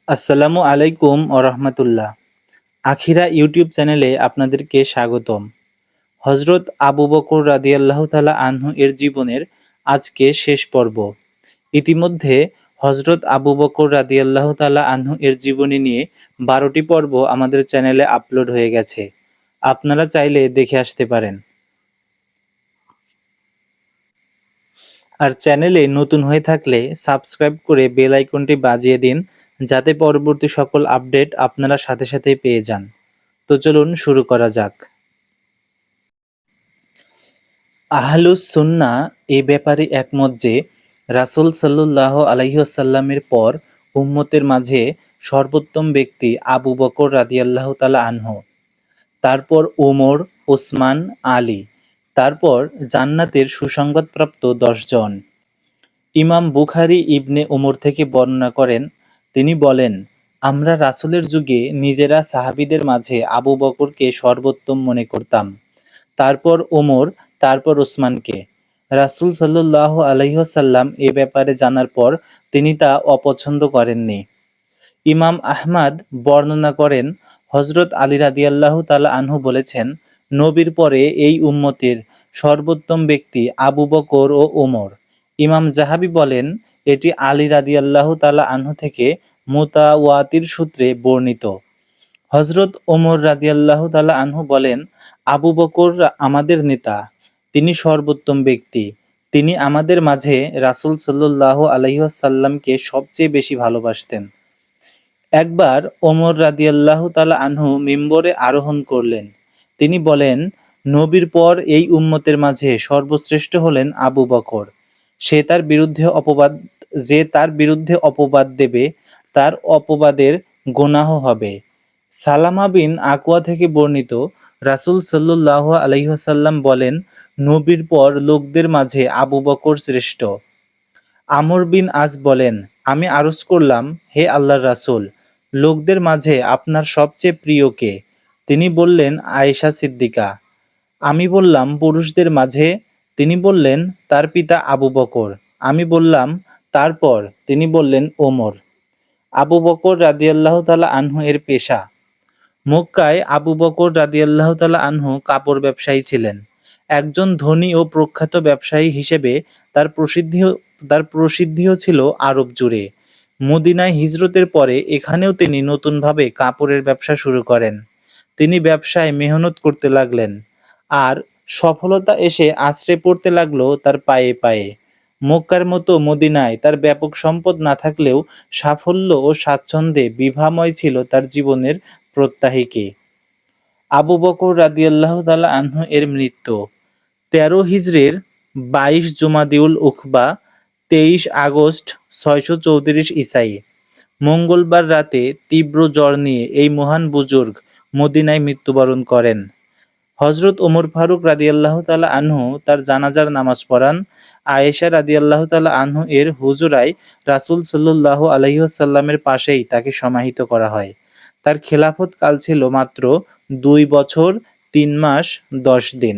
আসসালামু আলাইকুম রহমতুল্লাহ। আখিরা ইউটিউব চ্যানেলে আপনাদেরকে স্বাগতম। হজরত আবু বকর রাদিয়াল্লাহু তাআলা আনহু এর জীবনের আজকে শেষ পর্ব। ইতিমধ্যে হজরত আবু বকর রাদিয়াল্লাহু তাআলা আনহু এর জীবনী নিয়ে 12টি পর্ব আমাদের চ্যানেলে আপলোড হয়ে গেছে। আপনারা চাইলে দেখে আসতে পারেন। আর চ্যানেলে নতুন হয়ে থাকলে সাবস্ক্রাইব করে বেল আইকনটি বাজিয়ে দিন, যাতে পরবর্তী সকল আপডেট আপনারা সাথে সাথেই পেয়ে যান। তো চলুন শুরু করা যাক। আহলুস সুন্নাহ এ ব্যাপারে একমত যে রাসূল সাল্লাল্লাহু আলাইহি ওয়াসাল্লামের পর উম্মতের মাঝে সর্বোত্তম ব্যক্তি আবু বকর রাদিয়াল্লাহু তাআলা আনহু, তারপর ওমর, ওসমান, আলী, তারপর জান্নাতের সুসংবাদপ্রাপ্ত 10 জন। ইমাম বুখারী ইবনে উমর থেকে বর্ণনা করেন, তিনি বলেন, আমরা রাসূলের যুগে নিজেরা সাহাবীদের মাঝে আবু বকরকে সর্বোত্তম মনে করতাম, তারপর ওমর, তারপর ওসমানকে। রাসূল সাল্লাল্লাহু আলাইহি ওয়াসাল্লাম এ ব্যাপারে জানার পর তিনি তা অপছন্দ করেননি। ইমাম আহমাদ বর্ণনা করেন, হযরত আলী রাদিয়াল্লাহু তাআলা আনহু বলেছেন, নবীর পরে এই উম্মতের সর্বোত্তম ব্যক্তি আবু বকর ও ওমর। ইমাম যাহাবী বলেন, এটি আলী রাদিয়াল্লাহু তাআলা আনহু থেকে মুতাওয়াতির সূত্রে বর্ণিত। হযরত ওমর রাদিয়াল্লাহু তাআলা আনহু বলেন, আবু বকর আমাদের নেতা, তিনি সর্বোত্তম ব্যক্তি, তিনি আমাদের মাঝে রাসূল সাল্লাল্লাহু আলাইহি ওয়াসাল্লামকে সবচেয়ে বেশি ভালোবাসতেন। একবার ওমর রাদিয়াল্লাহু তাআলা আনহু মিম্বরে আরোহণ করলেন। তিনি বলেন, নবীর পর এই উম্মতের মাঝে সর্বশ্রেষ্ঠ হলেন আবু বকর। যে তার বিরুদ্ধে অপবাদ দেবে, তার অপবাদের গুনাহ হবে। সালামা বিন আকওয়া থেকে বর্ণিত, রাসূল সাল্লাল্লাহু আলাইহি ওয়াসাল্লাম বলেন, নবীর পর লোকদের মাঝে আবু বকর শ্রেষ্ঠ। আমর বিন আস বলেন, আমি আরজ করলাম, হে আল্লাহর রাসূল, লোকদের মাঝে আপনার সবচেয়ে প্রিয় কে? তিনি বললেন, আয়েশা সিদ্দিকা। আমি বললাম, পুরুষদের মাঝে? তিনি বললেন, তার পিতা আবু বকর। আমি বললাম, তারপর? তিনি বললেন, ওমর। আবু বকর রাদিয়াল্লাহু তাআলা আনহু এর পেশা। মক্কায় আবু বকর রাদিয়াল্লাহু তাআলা আনহু কাপড় ব্যবসায়ী ছিলেন। একজন ধনী ও প্রখ্যাত ব্যবসায়ী হিসেবে তার প্রসিদ্ধিও ছিল আরব জুড়ে। মদিনায় হিজরতের পরে এখানেও তিনি নতুনভাবে কাপড়ের ব্যবসা শুরু করেন। তিনি ব্যবসায় মেহনত করতে লাগলেন, আর সফলতা এসে আছড়ে পড়তে লাগলো তার পায়ে পায়ে। মক্কার মতো মদিনায় তার ব্যাপক সম্পদ না থাকলেও সাফল্য ও স্বাচ্ছন্দ্যে বিভাময় ছিল তার জীবনের প্রত্যাহিকে। আবু বকর রাদিয়াল্লাহু তাআলা আনহু এর মৃত্যু 13 হিজরির 22 জুমাদিউল উখবা 23 আগস্ট 634 ঈসাই, মঙ্গলবার রাতে তীব্র জ্বর নিয়ে এই মহান বুজুর্গ মদিনায় মৃত্যুবরণ করেন। হযরত ওমর ফারুক রাদিয়াল্লাহু তাআলা আনহু তার জানাজার নামাজ পড়ান। আয়েশা রাদিয়াল্লাহু তাআলা আনহু এর হুজরায় রাসূল সাল্লাল্লাহু আলাইহি ওয়াসাল্লামের পাশেই তাকে সমাহিত করা হয়। তার খেলাফত কাল ছিল মাত্র 2 বছর 3 মাস 10 দিন।